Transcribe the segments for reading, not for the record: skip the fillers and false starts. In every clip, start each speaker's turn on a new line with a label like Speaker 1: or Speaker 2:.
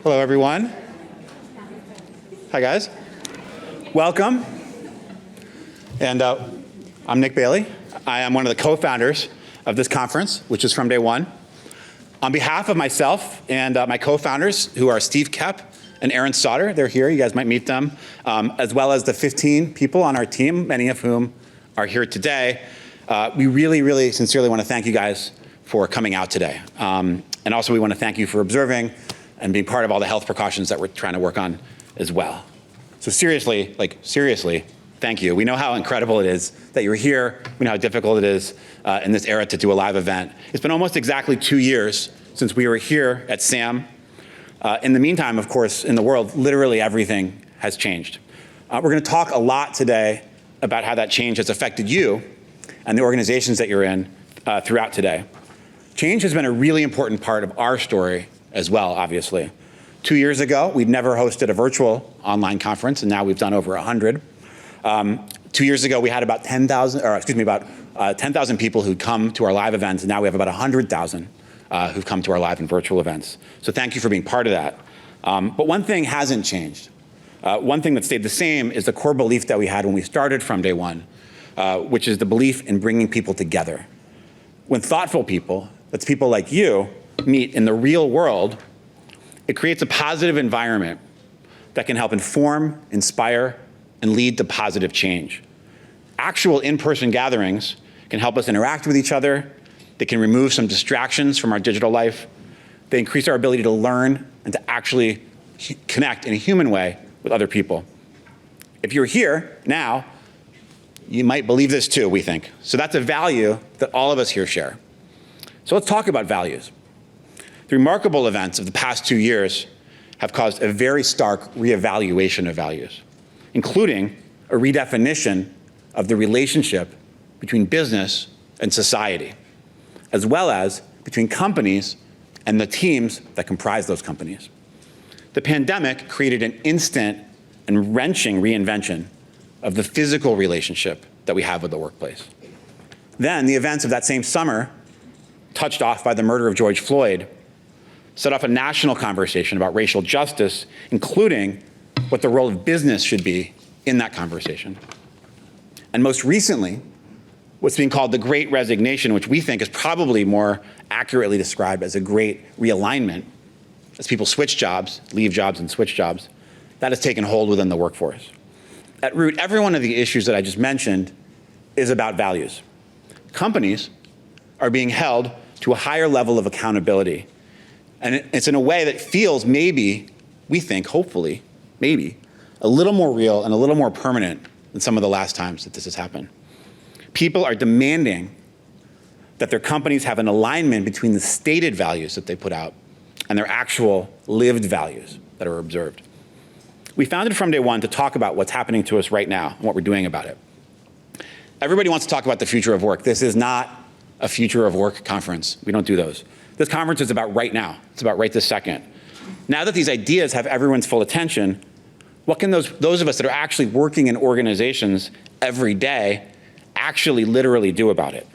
Speaker 1: Hello, everyone. Hi, guys. Welcome. And I'm Nick Bailey. I am one of the co-founders of this conference, which is From Day One. On behalf of myself and my co-founders, who are Steve Koepp and Aaron Sauter, they're here, you guys might meet them, as well as the 15 people on our team, many of whom are here today. We really, really sincerely want to thank you guys for coming out today. And also we want to thank you for observing and being part of all the health precautions that we're trying to work on as well. So seriously, thank you. We know how incredible it is that you're here. We know how difficult it is in this era to do a live event. It's been almost exactly 2 years since we were here at SAM. In the meantime, of course, in the world, literally everything has changed. We're going to talk a lot today about how that change has affected you and the organizations that you're in throughout today. Change has been a really important part of our story as well, obviously. 2 years ago, we'd never hosted a virtual online conference, and now we've done over 100. 2 years ago, we had about 10,000 people who'd come to our live events, and now we have about 100,000 who've come to our live and virtual events. So thank you for being part of that. But one thing hasn't changed. One thing that stayed the same is the core belief that we had when we started From Day One, which is the belief in bringing people together. When thoughtful people, that's people like you, meet in the real world, it creates a positive environment that can help inform, inspire, and lead to positive change. Actual in-person gatherings can help us interact with each other. They can remove some distractions from our digital life. They increase our ability to learn and to actually connect in a human way with other people. If you're here now, you might believe this too, we think. So that's a value that all of us here share. So let's talk about values. The remarkable events of the past 2 years have caused a very stark reevaluation of values, including a redefinition of the relationship between business and society, as well as between companies and the teams that comprise those companies. The pandemic created an instant and wrenching reinvention of the physical relationship that we have with the workplace. Then the events of that same summer, touched off by the murder of George Floyd, set off a national conversation about racial justice, including what the role of business should be in that conversation. And most recently, what's being called the Great Resignation, which we think is probably more accurately described as a great realignment, as people switch jobs, leave jobs and switch jobs, that has taken hold within the workforce. At root, every one of the issues that I just mentioned is about values. Companies are being held to a higher level of accountability. And it's in a way that feels maybe, we think, hopefully, maybe, a little more real and a little more permanent than some of the last times that this has happened. People are demanding that their companies have an alignment between the stated values that they put out and their actual lived values that are observed. We founded From Day One to talk about what's happening to us right now and what we're doing about it. Everybody wants to talk about the future of work. This is not a future of work conference. We don't do those. This conference is about right now. It's about right this second. Now that these ideas have everyone's full attention, what can those of us that are actually working in organizations every day actually literally do about it?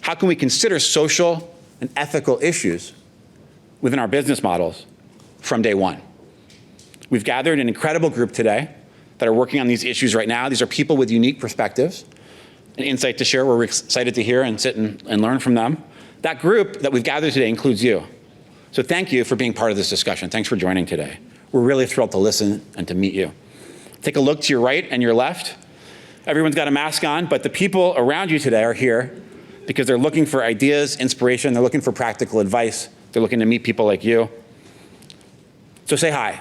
Speaker 1: How can we consider social and ethical issues within our business models from day one? We've gathered an incredible group today that are working on these issues right now. These are people with unique perspectives and insight to share. We're excited to hear and sit and learn from them. That group that we've gathered today includes you. So thank you for being part of this discussion. Thanks for joining today. We're really thrilled to listen and to meet you. Take a look to your right and your left. Everyone's got a mask on, but the people around you today are here because they're looking for ideas, inspiration, they're looking for practical advice, they're looking to meet people like you. So say hi,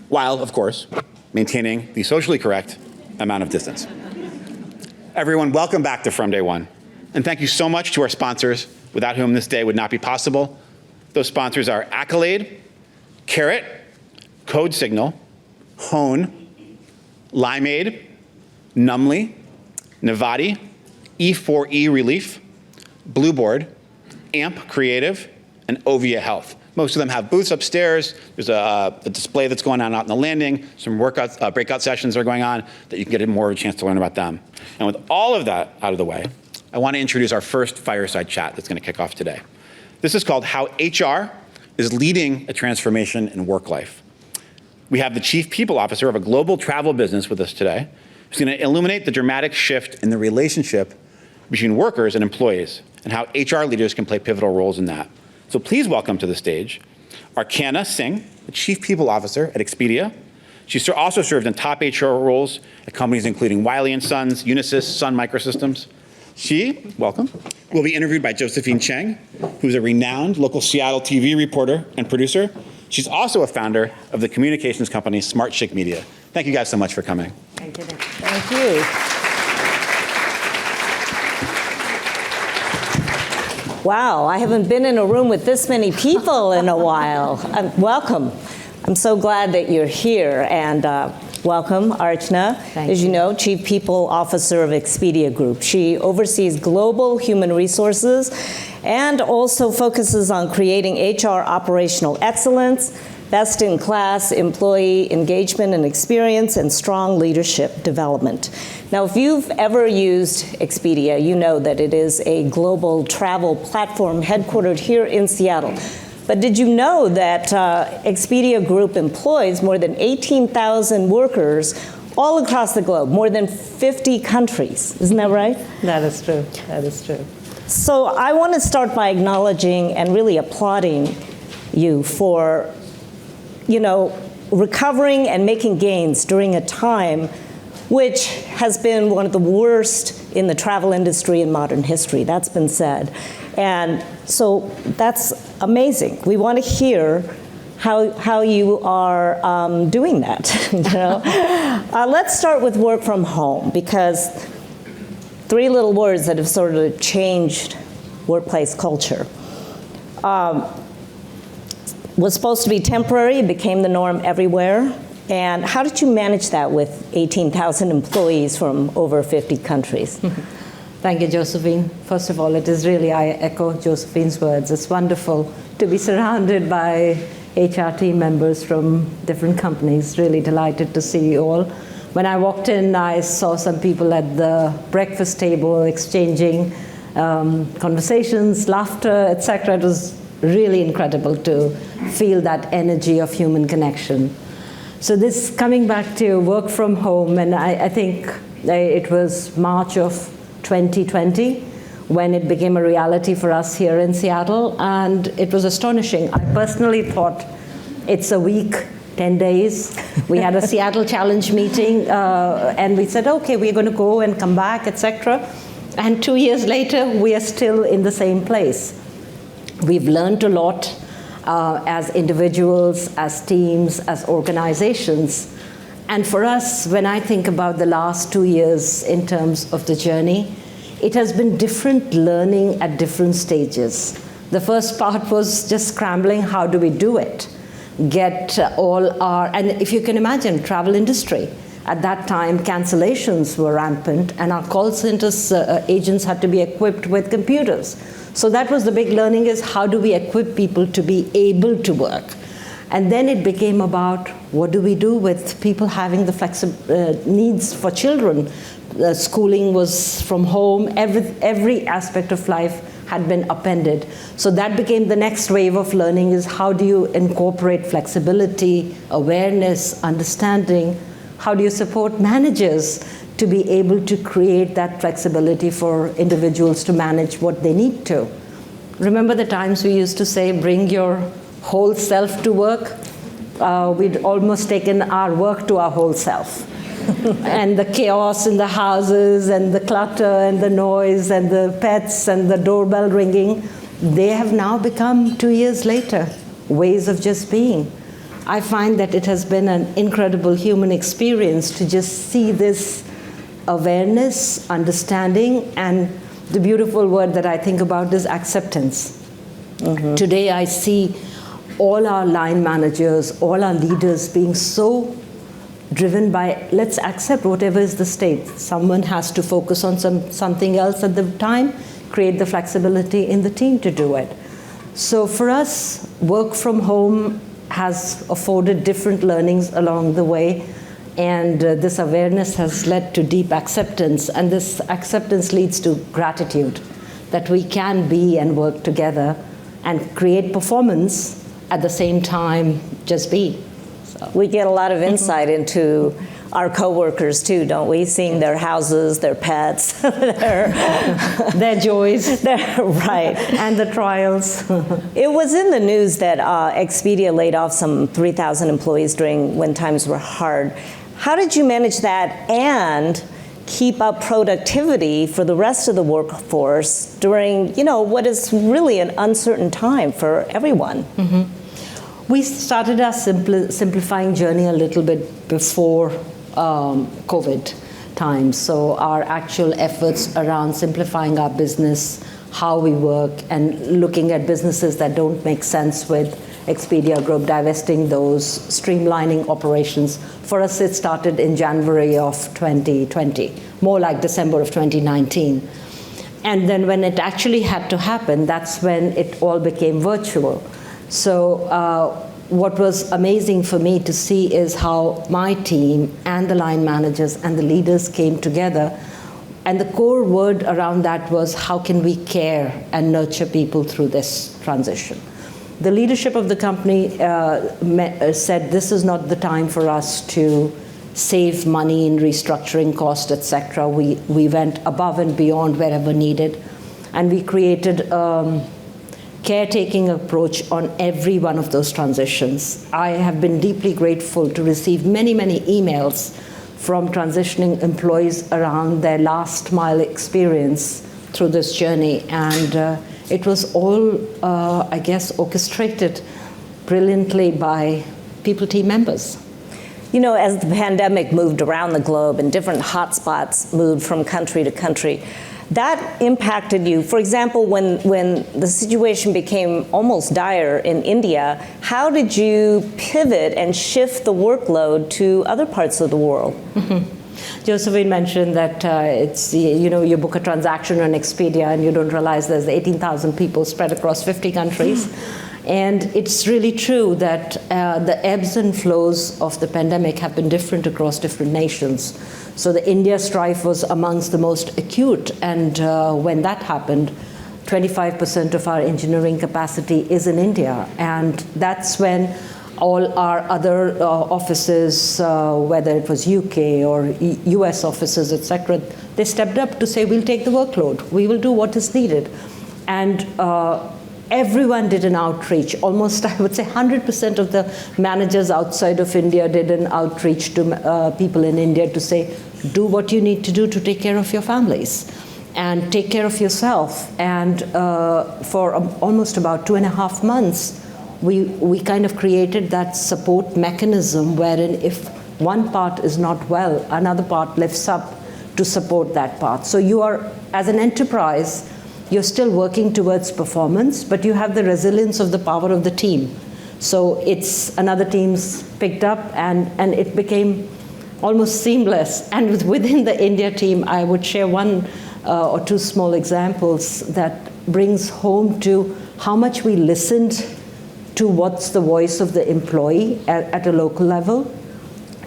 Speaker 1: while, of course, maintaining the socially correct amount of distance. Everyone, welcome back to From Day One. And thank you so much to our sponsors, without whom this day would not be possible. Those sponsors are Accolade, Carrot, Code Signal, Hone, Limeade, Numbly, Navati, E4E Relief, Blueboard, AMP Creative, and Ovia Health. Most of them have booths upstairs. There's a display that's going on out in the landing. Some workouts, breakout sessions are going on that you can get more of a chance to learn about them. And with all of that out of the way, I want to introduce our first Fireside Chat that's going to kick off today. This is called How HR is leading a transformation in work life. We have the Chief People Officer of a global travel business with us today, who's going to illuminate the dramatic shift in the relationship between workers and employees and how HR leaders can play pivotal roles in that. So please welcome to the stage Archana Singh, the Chief People Officer at Expedia. She's also served in top HR roles at companies including Wiley & Sons, Unisys, Sun Microsystems. She, welcome, will be interviewed by Josephine Cheng, who's a renowned local Seattle TV reporter and producer. She's also a founder of the communications company Smart Chick Media. Thank you guys so much for coming.
Speaker 2: Thank you.
Speaker 3: Thank you. Wow, I haven't been in a room with this many people in a while. Welcome. I'm so glad that you're here, and welcome, Archana. As you know, Chief People Officer of Expedia Group. She oversees global human resources and also focuses on creating HR operational excellence, best-in-class employee engagement and experience, and strong leadership development. Now, if you've ever used Expedia, you know that it is a global travel platform headquartered here in Seattle. But did you know that Expedia Group employs more than 18,000 workers all across the globe, more than 50 countries? Isn't that right?
Speaker 2: That is true. That is true.
Speaker 3: So I want to start by acknowledging and really applauding you for, recovering and making gains during a time which has been one of the worst in the travel industry in modern history. That's been said. And so that's amazing. We want to hear how you are doing that. Let's start with work from home, because 3 little words that have sort of changed workplace culture. Was supposed to be temporary, it became the norm everywhere. And how did you manage that with 18,000 employees from over 50 countries?
Speaker 2: Thank you, Josephine. First of all, it is really, I echo Josephine's words. It's wonderful to be surrounded by HR team members from different companies. Really delighted to see you all. When I walked in, I saw some people at the breakfast table exchanging conversations, laughter, etc. It was really incredible to feel that energy of human connection. So this, coming back to work from home, and I think it was March of 2020 when it became a reality for us here in Seattle, and it was astonishing. I personally thought it's a week, 10 days. We had a Seattle Challenge meeting, and we said, okay, we're going to go and come back, etc. And 2 years later, we are still in the same place. We've learned a lot as individuals, as teams, as organizations. And for us, when I think about the last 2 years in terms of the journey, it has been different learning at different stages. The first part was just scrambling, how do we do it? Get all our, and if you can imagine, travel industry. At that time, cancellations were rampant, and our call centers agents had to be equipped with computers. So that was the big learning, is how do we equip people to be able to work? And then it became about what do we do with people having the needs for children. Schooling was from home, every aspect of life had been upended. So that became the next wave of learning, is how do you incorporate flexibility, awareness, understanding? How do you support managers to be able to create that flexibility for individuals to manage what they need to? Remember the times we used to say, bring your whole self to work? We'd almost taken our work to our whole self. And the chaos in the houses, and the clutter, and the noise, and the pets, and the doorbell ringing, they have now become, 2 years later, ways of just being. I find that it has been an incredible human experience to just see this awareness, understanding, and the beautiful word that I think about is acceptance. Mm-hmm. Today I see all our line managers, all our leaders being so driven by, let's accept whatever is the state. Someone has to focus on something else at the time, create the flexibility in the team to do it. So for us, work from home has afforded different learnings along the way, and this awareness has led to deep acceptance, and this acceptance leads to gratitude that we can be and work together and create performance at the same time just be. So.
Speaker 3: We get a lot of insight into our coworkers too, don't we? Seeing their houses, their pets,
Speaker 2: their joys.
Speaker 3: Right.
Speaker 2: And the trials.
Speaker 3: It was in the news that Expedia laid off some 3,000 employees when times were hard. How did you manage that and keep up productivity for the rest of the workforce during, what is really an uncertain time for everyone?
Speaker 2: Mm-hmm. We started our simplifying journey a little bit before COVID times. So our actual efforts around simplifying our business, how we work, and looking at businesses that don't make sense with Expedia Group, divesting those, streamlining operations. For us, it started in January of 2020, more like December of 2019. And then when it actually had to happen, that's when it all became virtual. So what was amazing for me to see is how my team and the line managers and the leaders came together. And the core word around that was, how can we care and nurture people through this transition? The leadership of the company said this is not the time for us to save money in restructuring costs, etc. We went above and beyond wherever needed. And we created caretaking approach on every one of those transitions. I have been deeply grateful to receive many, many emails from transitioning employees around their last mile experience through this journey. And it was all, I guess, orchestrated brilliantly by people team members.
Speaker 3: As the pandemic moved around the globe and different hotspots moved from country to country, that impacted you. For example, when the situation became almost dire in India, how did you pivot and shift the workload to other parts of the world?
Speaker 2: Mm-hmm. Josephine mentioned that it's, you book a transaction on Expedia and you don't realize there's 18,000 people spread across 50 countries. And it's really true that the ebbs and flows of the pandemic have been different across different nations. So the India strife was amongst the most acute, and when that happened, 25% of our engineering capacity is in India, and that's when all our other offices, whether it was UK or US offices, etc., they stepped up to say, we'll take the workload, we will do what is needed. And everyone did an outreach. Almost, I would say, 100% of the managers outside of India did an outreach to people in India to say, do what you need to do to take care of your families and take care of yourself. And for almost about 2.5 months, we kind of created that support mechanism wherein if one part is not well, another part lifts up to support that part. So you are, as an enterprise, you're still working towards performance, but you have the resilience of the power of the team. So it's another team's picked up, and it became almost seamless. And within the India team, I would share one or two small examples that brings home to how much we listened to what's the voice of the employee at a local level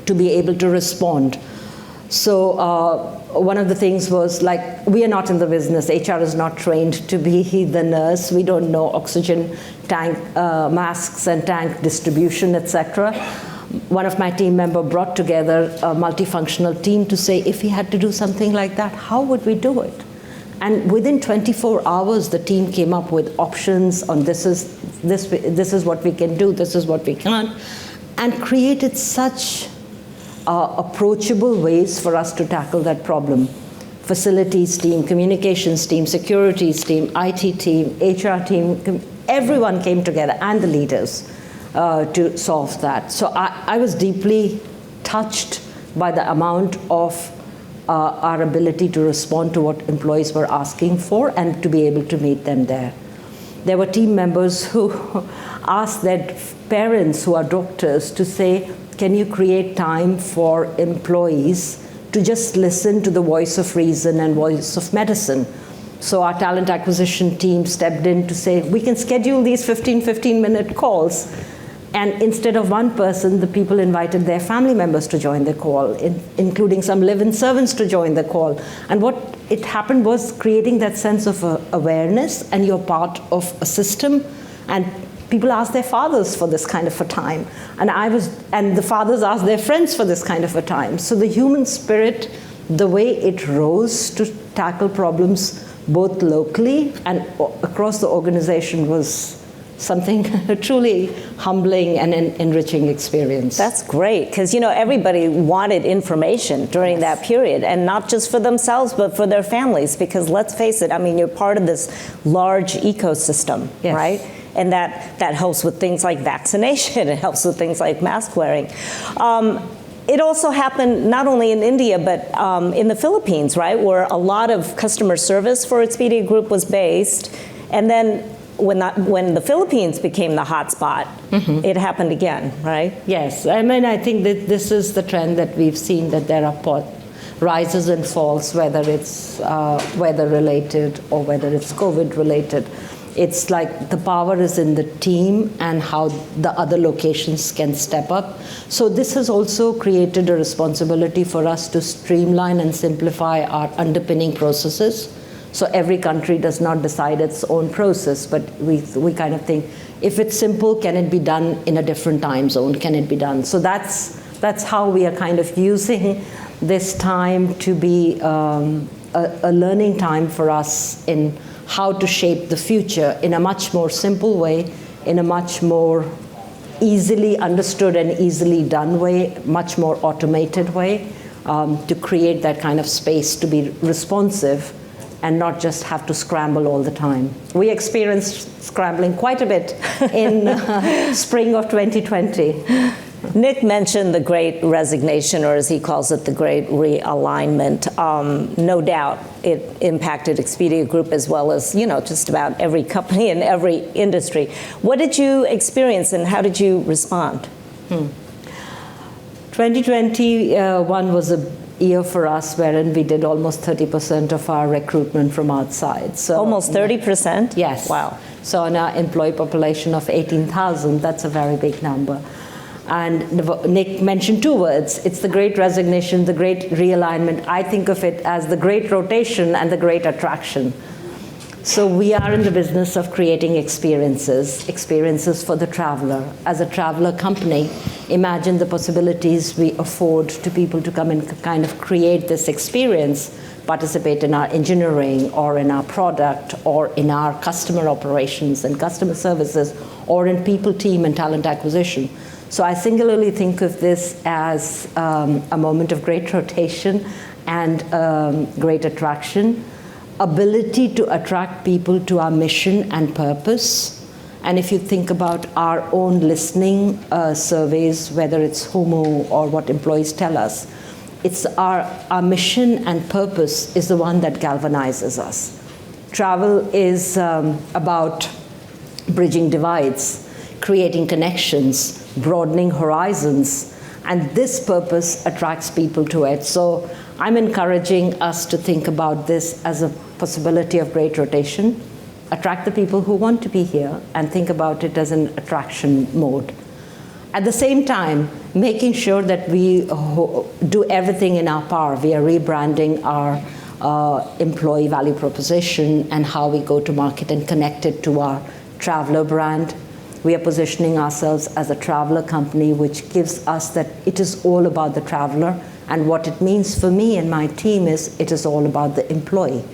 Speaker 2: to be able to respond. So one of the things was, like, we are not in the business. HR is not trained to be the nurse. We don't know oxygen tank masks and tank distribution, etc. One of my team members brought together a multifunctional team to say, if we had to do something like that, how would we do it? And within 24 hours, the team came up with options on this is what we can do, this is what we can't, and created such approachable ways for us to tackle that problem. Facilities team, communications team, securities team, IT team, HR team, everyone came together, and the leaders to solve that. So I was deeply touched by the amount of our ability to respond to what employees were asking for and to be able to meet them there. There were team members who asked their parents who are doctors to say, can you create time for employees to just listen to the voice of reason and voice of medicine? So our talent acquisition team stepped in to say, we can schedule these 15-minute calls. And instead of one person, the people invited their family members to join the call, including some live-in servants to join the call. And what it happened was creating that sense of awareness, and you're part of a system, and people ask their fathers for this kind of a time. And the fathers ask their friends for this kind of a time. So the human spirit, the way it rose to tackle problems both locally and across the organization was something truly humbling and enriching experience.
Speaker 3: That's great, because everybody wanted information during that period, and not just for themselves, but for their families, because let's face it, you're part of this large ecosystem,
Speaker 2: Yes.
Speaker 3: right? And that helps with things like vaccination, it helps with things like mask wearing. It also happened not only in India, but in the Philippines, right, where a lot of customer service for Expedia Group was based, and then when the Philippines became the hotspot, it happened again, right?
Speaker 2: Yes, I think that this is the trend that we've seen, that there are rises and falls, whether it's weather-related or whether it's COVID-related. It's like the power is in the team and how the other locations can step up. So this has also created a responsibility for us to streamline and simplify our underpinning processes. So every country does not decide its own process, but we kind of think, if it's simple, can it be done in a different time zone? Can it be done? So that's how we are kind of using this time to be a learning time for us in how to shape the future in a much more simple way, in a much more easily understood and easily done way, much more automated way, to create that kind of space to be responsive and not just have to scramble all the time. We experienced scrambling quite a bit in spring of 2020.
Speaker 3: Nick mentioned the great resignation, or as he calls it, the great realignment. No doubt it impacted Expedia Group as well as, just about every company in every industry. What did you experience and how did you respond?
Speaker 2: 2021 was a year for us wherein we did almost 30% of our recruitment from outside. So
Speaker 3: almost 30%?
Speaker 2: Yes.
Speaker 3: Wow.
Speaker 2: So on our employee population of 18,000, that's a very big number. And Nick mentioned two words. It's the great resignation, the great realignment. I think of it as the great rotation and the great attraction. So we are in the business of creating experiences for the traveler. As a traveler company, imagine the possibilities we afford to people to come and kind of create this experience, participate in our engineering or in our product or in our customer operations and customer services or in people, team, and talent acquisition. So I singularly think of this as a moment of great rotation and great attraction. Ability to attract people to our mission and purpose. And if you think about our own listening surveys, whether it's Homo or what employees tell us, it's our mission and purpose is the one that galvanizes us. Travel is about bridging divides, creating connections, broadening horizons, and this purpose attracts people to it. So I'm encouraging us to think about this as a possibility of great rotation, attract the people who want to be here, and think about it as an attraction mode. At the same time, making sure that we do everything in our power. We are rebranding our employee value proposition and how we go to market and connect it to our traveler brand. We are positioning ourselves as a traveler company, which gives us that it is all about the traveler. And what it means for me and my team is it is all about the employee.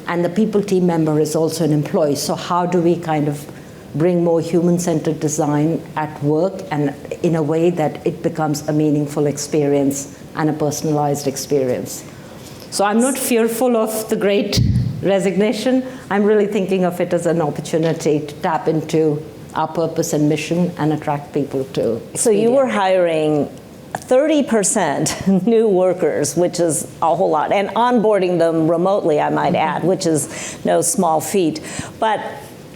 Speaker 2: And the people team member is also an employee. So how do we kind of bring more human-centered design at work and in a way that it becomes a meaningful experience and a personalized experience? So I'm not fearful of the great resignation. I'm really thinking of it as an opportunity to tap into our purpose and mission and attract people to Expedia.
Speaker 3: So you were hiring 30% new workers, which is a whole lot, and onboarding them remotely, I might add, which is no small feat. But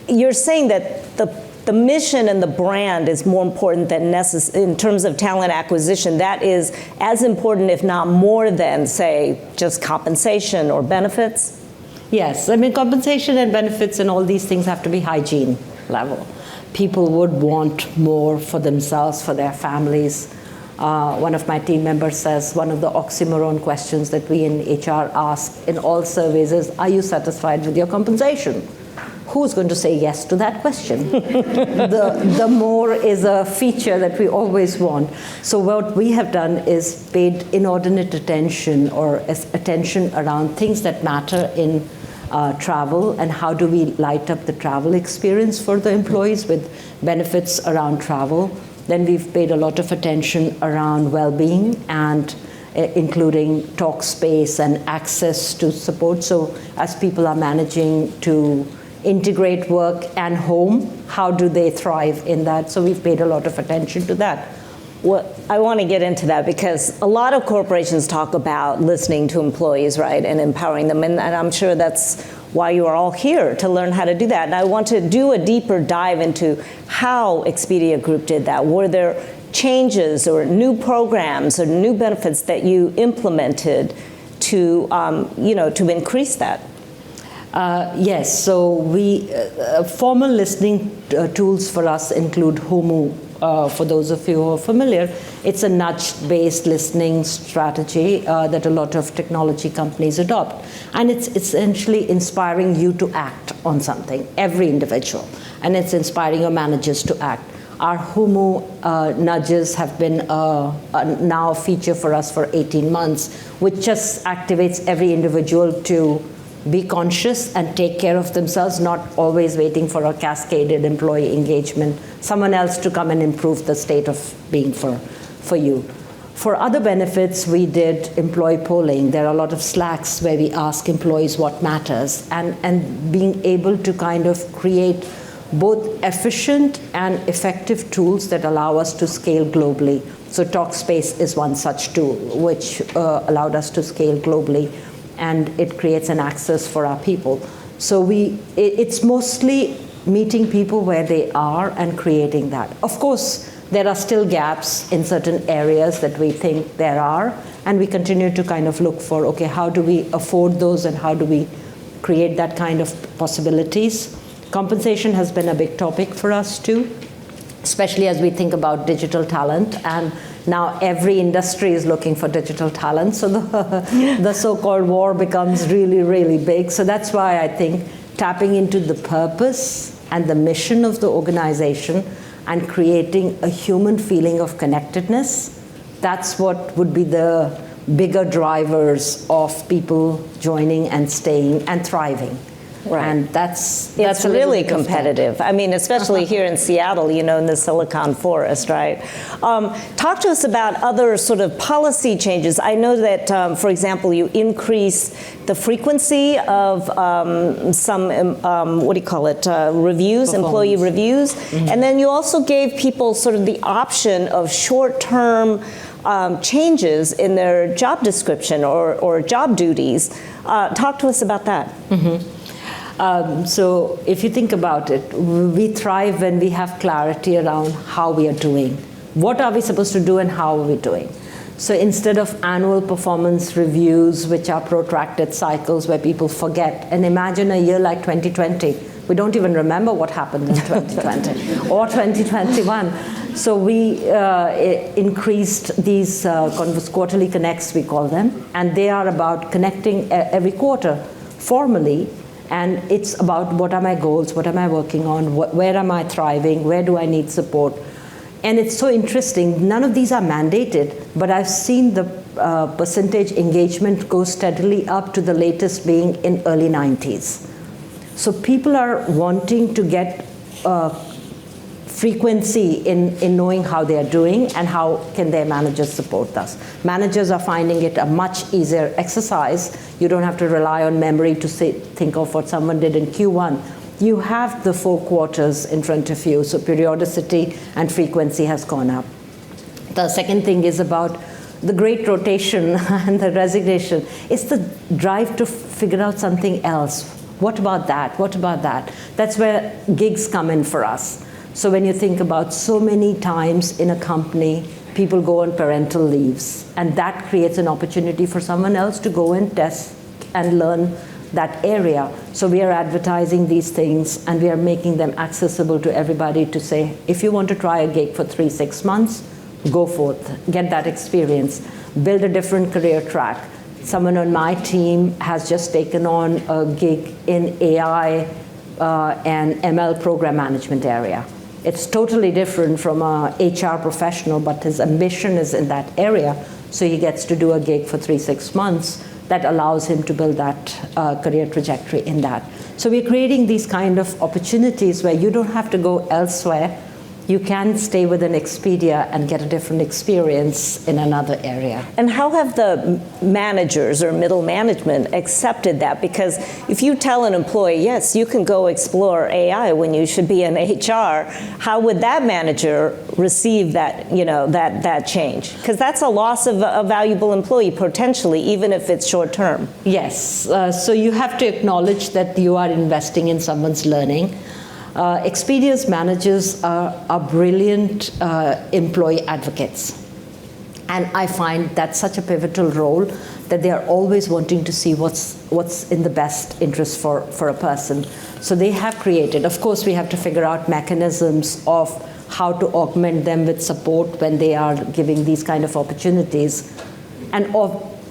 Speaker 3: you're saying that the mission and the brand is more important than in terms of talent acquisition. That is as important, if not more than, say, just compensation or benefits?
Speaker 2: Yes, I mean, compensation and benefits and all these things have to be hygiene level. People would want more for themselves, for their families. One of my team members says one of the oxymoron questions that we in HR ask in all surveys is, are you satisfied with your compensation? who's going to say yes to that question? The more is a feature that we always want. So what we have done is paid inordinate attention or attention around things that matter in travel, and how do we light up the travel experience for the employees with benefits around travel. Then we've paid a lot of attention around well-being, and including talk space and access to support. So as people are managing to integrate work and home, how do they thrive in that? So we've paid a lot of attention to that.
Speaker 3: Well, I want to get into that because a lot of corporations talk about listening to employees, right, and empowering them, and I'm sure that's why you are all here, to learn how to do that. And I want to do a deeper dive into how Expedia Group did that. Were there changes or new programs or new benefits that you implemented to, to increase that?
Speaker 2: Yes, so we formal listening tools for us include Humu. For those of you who are familiar, it's a nudge-based listening strategy that a lot of technology companies adopt. And it's essentially inspiring you to act on something, every individual. And it's inspiring your managers to act. Our Humu nudges have been now a feature for us for 18 months, which just activates every individual to be conscious and take care of themselves, not always waiting for a cascaded employee engagement, someone else to come and improve the state of being for you. For other benefits, we did employee polling. There are a lot of Slacks where we ask employees what matters, and being able to kind of create both efficient and effective tools that allow us to scale globally. So Talkspace is one such tool, which allowed us to scale globally, and it creates an access for our people. So it's mostly meeting people where they are and creating that. Of course, there are still gaps in certain areas that we think there are, and we continue to kind of look for, okay, how do we afford those and how do we create that kind of possibilities? Compensation has been a big topic for us too, especially as we think about digital talent, and now every industry is looking for digital talent, so the so-called war becomes really, really big. So that's why I think tapping into the purpose and the mission of the organization and creating a human feeling of connectedness, that's what would be the bigger drivers of people joining and staying and thriving.
Speaker 3: Right.
Speaker 2: And that's
Speaker 3: it's really competitive. I mean, especially here in Seattle, in the Silicon Forest, right? Talk to us about other sort of policy changes. I know that, for example, you increase the frequency of some, reviews, employee reviews. Mm-hmm. And then you also gave people sort of the option of short-term changes in their job description or job duties. Talk to us about that.
Speaker 2: Mm-hmm. So if you think about it, we thrive when we have clarity around how we are doing. What are we supposed to do and how are we doing? So instead of annual performance reviews, which are protracted cycles where people forget, and imagine a year like 2020, we don't even remember what happened in 2020 or 2021. So we increased these quarterly connects, we call them, and they are about connecting every quarter formally. And it's about what are my goals, what am I working on, where am I thriving, where do I need support. And it's so interesting, none of these are mandated, but I've seen the percentage engagement go steadily up to the latest being in early 90s. So people are wanting to get frequency in knowing how they are doing and how can their managers support us. Managers are finding it a much easier exercise. You don't have to rely on memory to think of what someone did in Q1. You have the 4 quarters in front of you, so periodicity and frequency has gone up. The second thing is about the great rotation and the resignation. It's the drive to figure out something else. What about that? What about that? That's where gigs come in for us. So when you think about so many times in a company, people go on parental leaves, and that creates an opportunity for someone else to go and test and learn that area. So we are advertising these things, and we are making them accessible to everybody to say, if you want to try a gig for 3-6 months, go forth, get that experience, build a different career track. Someone on my team has just taken on a gig in AI an ML program management area. It's totally different from a HR professional, but his ambition is in that area, so he gets to do a gig for 3-6 months that allows him to build that career trajectory in that. So we're creating these kind of opportunities where you don't have to go elsewhere. You can stay within Expedia and get a different experience in another area.
Speaker 3: And how have the managers or middle management accepted that? Because if you tell an employee, yes, you can go explore AI when you should be in HR, how would that manager receive that, that change? Because that's a loss of a valuable employee potentially, even if it's short term.
Speaker 2: Yes, so you have to acknowledge that you are investing in someone's learning. Expedia's managers are brilliant employee advocates. And I find that's such a pivotal role that they are always wanting to see what's in the best interest for a person. So they have created, of course, we have to figure out mechanisms of how to augment them with support when they are giving these kind of opportunities. And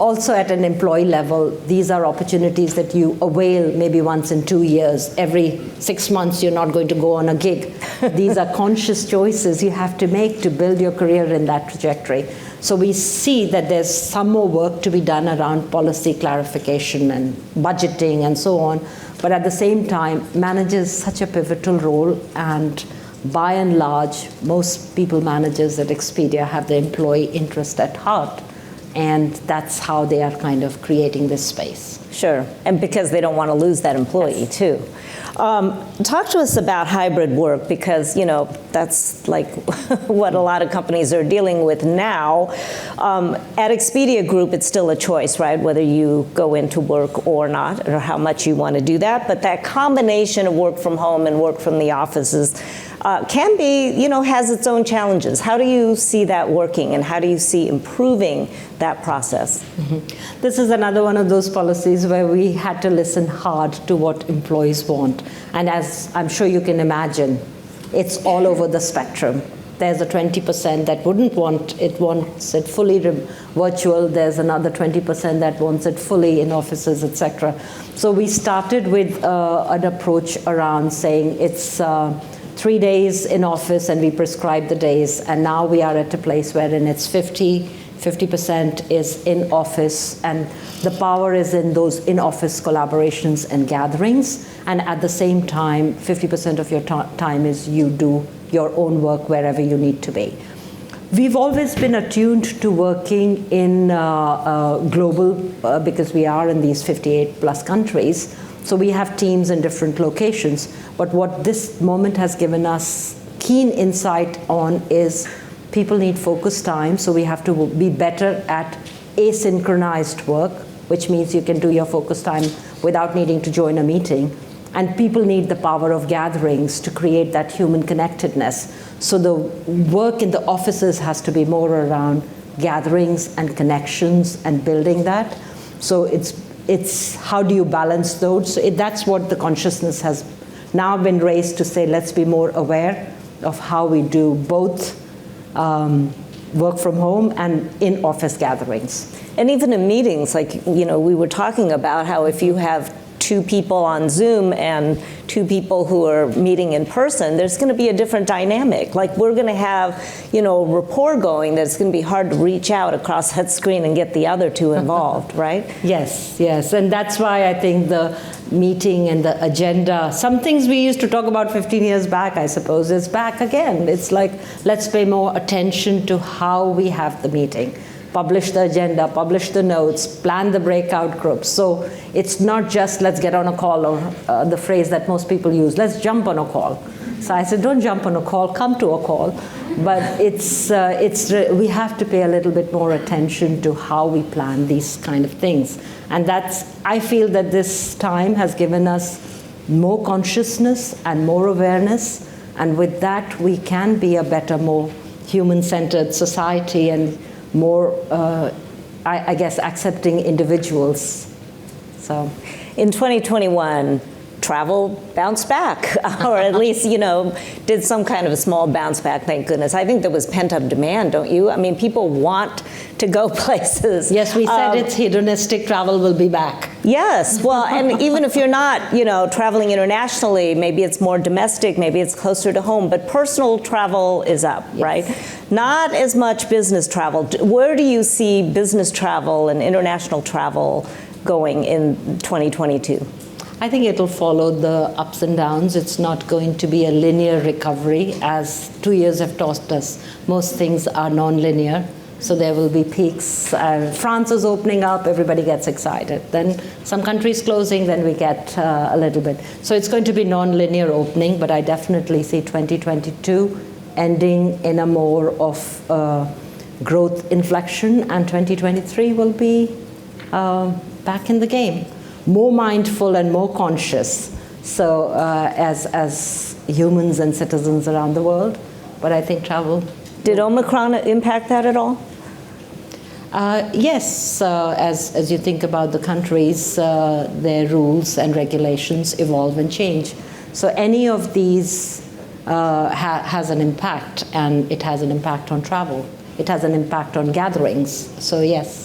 Speaker 2: also at an employee level, these are opportunities that you avail maybe once in 2 years. Every 6 months, you're not going to go on a gig. These are conscious choices you have to make to build your career in that trajectory. So we see that there's some more work to be done around policy clarification and budgeting and so on. But at the same time, managers such a pivotal role, and by and large, most people managers at Expedia have the employee interest at heart. And that's how they are kind of creating this space.
Speaker 3: Sure, and because they don't want to lose that employee, yes, too. Talk to us about hybrid work, because that's like what a lot of companies are dealing with now. At Expedia Group, it's still a choice, right? Whether you go into work or not, or how much you want to do that. But that combination of work from home and work from the offices can be, has its own challenges. How do you see that working, and how do you see improving that process?
Speaker 2: Mm-hmm. This is another one of those policies where we had to listen hard to what employees want. And as I'm sure you can imagine, it's all over the spectrum. There's a 20% that wouldn't want it, wants it fully virtual. There's another 20% that wants it fully in offices, etc. So we started with an approach around saying it's 3 days in office, and we prescribe the days. And now we are at a place wherein it's 50% is in office, and the power is in those in-office collaborations and gatherings. And at the same time, 50% of your time is you do your own work wherever you need to be. We've always been attuned to working in global, because we are in these 58 plus countries. So we have teams in different locations. But what this moment has given us keen insight on is people need focus time, so we have to be better at asynchronized work, which means you can do your focus time without needing to join a meeting. And people need the power of gatherings to create that human connectedness. So the work in the offices has to be more around gatherings and connections and building that. So it's how do you balance those? So that's what the consciousness has now been raised to say, let's be more aware of how we do both work from home and in-office gatherings.
Speaker 3: And even in meetings, like, we were talking about how if you have 2 people on Zoom and 2 people who are meeting in person, there's going to be a different dynamic. Like, we're going to have, rapport going that's going to be hard to reach out across that screen and get the other 2 involved, right?
Speaker 2: Yes. And that's why I think the meeting and the agenda, some things we used to talk about 15 years back, I suppose, is back again. It's like, let's pay more attention to how we have the meeting. Publish the agenda, publish the notes, plan the breakout groups. So it's not just let's get on a call, or the phrase that most people use, let's jump on a call. So I said, don't jump on a call, come to a call. But we have to pay a little bit more attention to how we plan these kind of things. And I feel that this time has given us more consciousness and more awareness. And with that, we can be a better, more human-centered society, and more, I guess, accepting individuals. So,
Speaker 3: in 2021, travel bounced back, or at least, did some kind of a small bounce back, thank goodness. I think there was pent-up demand, don't you? I mean, people want to go places.
Speaker 2: Yes, we said it's hedonistic travel will be back.
Speaker 3: Yes, well, and even if you're not, traveling internationally, maybe it's more domestic, maybe it's closer to home, but personal travel is up, yes. Right? Not as much business travel. Where do you see business travel and international travel going in 2022?
Speaker 2: I think it'll follow the ups and downs. It's not going to be a linear recovery, as 2 years have taught us. Most things are non-linear, so there will be peaks. France is opening up, everybody gets excited. Then some countries closing, then we get a little bit. So it's going to be non-linear opening, but I definitely see 2022 ending in a more of growth inflection, and 2023 will be back in the game. More mindful and more conscious, so as humans and citizens around the world. But I think travel.
Speaker 3: Did Omicron impact that at all?
Speaker 2: Yes, as you think about the countries, their rules and regulations evolve and change. So any of these has an impact, and it has an impact on travel. It has an impact on gatherings, so yes.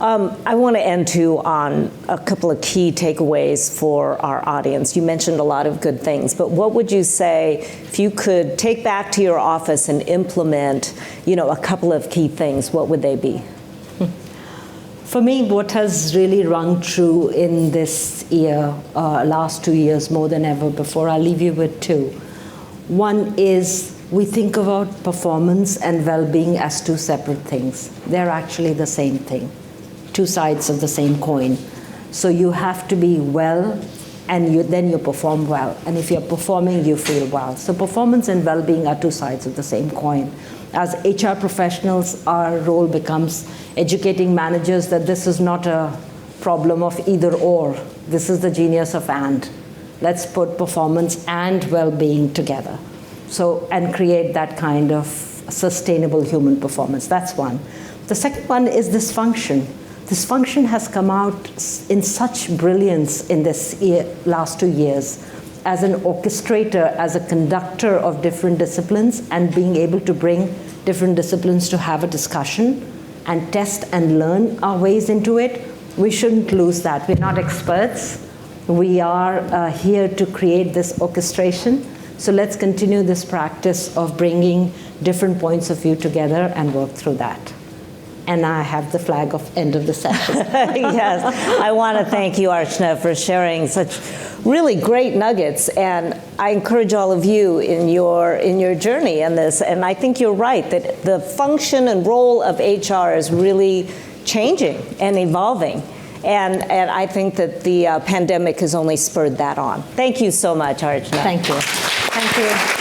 Speaker 3: I want to end too on a couple of key takeaways for our audience. You mentioned a lot of good things, but what would you say if you could take back to your office and implement, a couple of key things? What would they be?
Speaker 2: For me, what has really rung true in this year, last 2 years more than ever before, I'll leave you with two. One is we think about performance and well-being as two separate things. They're actually the same thing. Two sides of the same coin. So you have to be well, and then you perform well. And if you're performing, you feel well. So performance and well-being are two sides of the same coin. As HR professionals, our role becomes educating managers that this is not a problem of either or. This is the genius of and. Let's put performance and well-being together. So, and create that kind of sustainable human performance. That's one. The second one is dysfunction. Dysfunction has come out in such brilliance in this last 2 years as an orchestrator, as a conductor of different disciplines, and being able to bring different disciplines to have a discussion and test and learn our ways into it. We shouldn't lose that. We're not experts. We are here to create this orchestration. So let's continue this practice of bringing different points of view together and work through that. And I have the flag of end of the session.
Speaker 3: Yes, I want to thank you, Archana, for sharing such really great nuggets. And I encourage all of you in your journey in this. And I think you're right that the function and role of HR is really changing and evolving. And I think that the pandemic has only spurred that on. Thank you so much, Archana.
Speaker 2: Thank you. Thank you.